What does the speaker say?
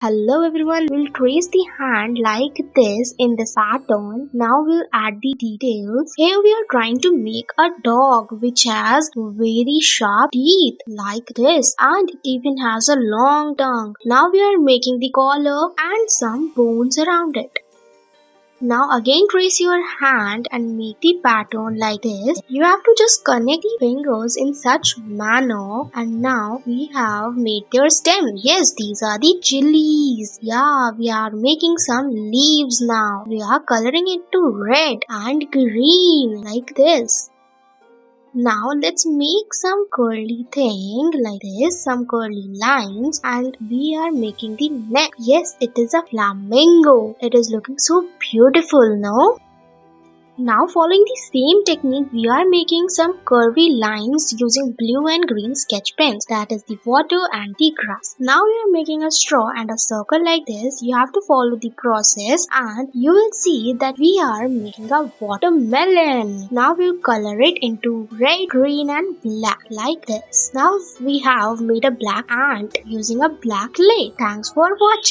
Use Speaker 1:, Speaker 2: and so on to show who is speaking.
Speaker 1: Hello everyone, we'll trace the hand like this in this pattern. Now we'll add the details. Here we are trying to make a dog which has very sharp teeth like this and it even has a long tongue. Now we are making the collar and some bones around it. Now again trace your hand and make the pattern like this. You have to just connect the fingers in such manner and now we have made their stem. Yes, these are the chilies. Yeah, we are making some leaves now. We are coloring it to red and green like this. Now let's make some curly thing like this, some curly lines and we are making the neck. Yes, it is a flamingo. It is looking so beautiful, no? Now following the same technique, we are making some curvy lines using blue and green sketch pens. That is the water and the grass. Now we are making a straw and a circle like this. You have to follow the process and you will see that we are making a watermelon. Now we'll color it into red, green and black like this. Now we have made a black ant using a black clay. Thanks for watching.